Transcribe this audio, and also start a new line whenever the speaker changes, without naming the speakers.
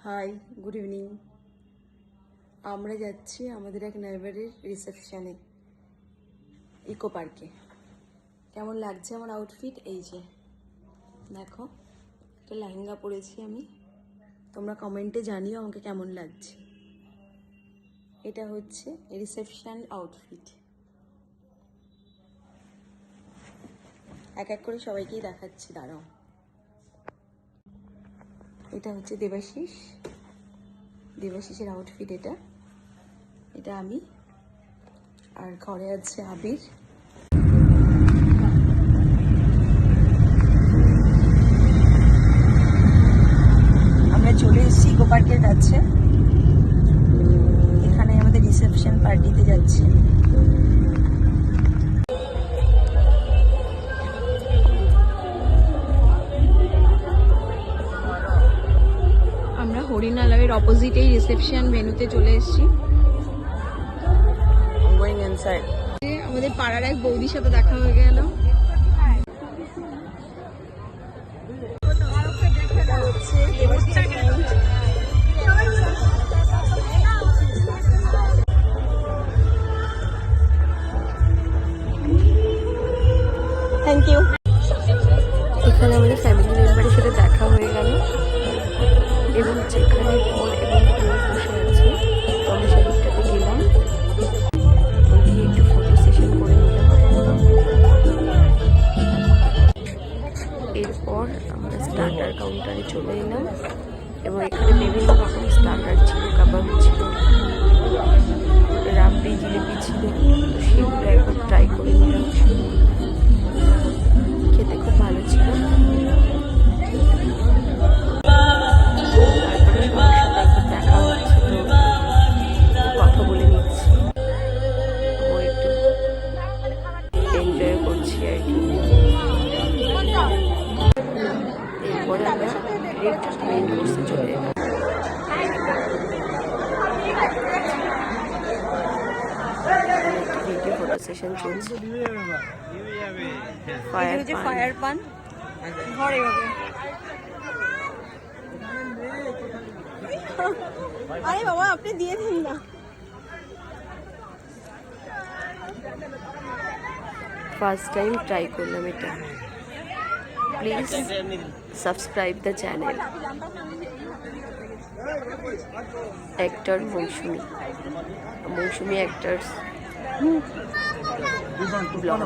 High, good evening. আমরা যাচ্ছি আমাদের এক নেইবারের রিসেপশনে, ইকো পার্কে। কেমন লাগছে আমার আউটফিট? এই যে দেখো, একটা লেহেঙ্গা পরেছি আমি। তোমরা কমেন্টে জানিও আমাকে কেমন লাগছে। এটা হচ্ছে রিসেপশন আউটফিট। এক এক করে সবাইকেই দেখাচ্ছি, দাঁড়াও। এটা হচ্ছে দেবাশিসের আউটফিট। এটা আমি, আর ঘরে আছে আবির। আমরা চলে এসেছি ইকো পার্কের কাছে। এখানে আমাদের রিসেপশন পার্টিতে যাচ্ছি। আমরা হরিণালয়ের অপোজিটেই রিসেপশন ভেন্যুতে চলে এসেছি। আমাদের পাড়ার এক বৌদির সাথে দেখা হয়ে গেল। Thank you. এখানে আমাদের ফ্যামিলি মেম্বারের সাথে দেখা হয়ে গেল এবং যেখানে বর এবং বউ বসে আছে, তো আমি সেদিকটাতে গেলাম, গিয়ে একটু ফটো সেশন করে নিলাম। এরপর আমরা স্টার্টার কাউন্টারে চলে এলাম এবং এখানে বিভিন্ন রকম স্টার্টার ছিল, কাবাব ছিল, রাবড়ি জিলিপি ছিল, তো সেগুলো একবার ট্রাই করে নিলাম। খেতে খুব ভালো ছিল। তারপরে সবার সাথে একটু দেখা হচ্ছে, তো কথা বলে নিচ্ছি ও একটু এনজয় করছি আর কি। এরপরে আমরা ডিরেক্ট মেইন কোর্সে চলে এলাম। ভিডিও ফটো সেশন চলছে। ফায়ার পান ঘরে হবে। আরে বাবা, আপনি দিয়ে দিন না। ফার্স্ট টাইম ট্রাই করলাম এটা। Please subscribe the channel. Actor Moushumi actor's blog.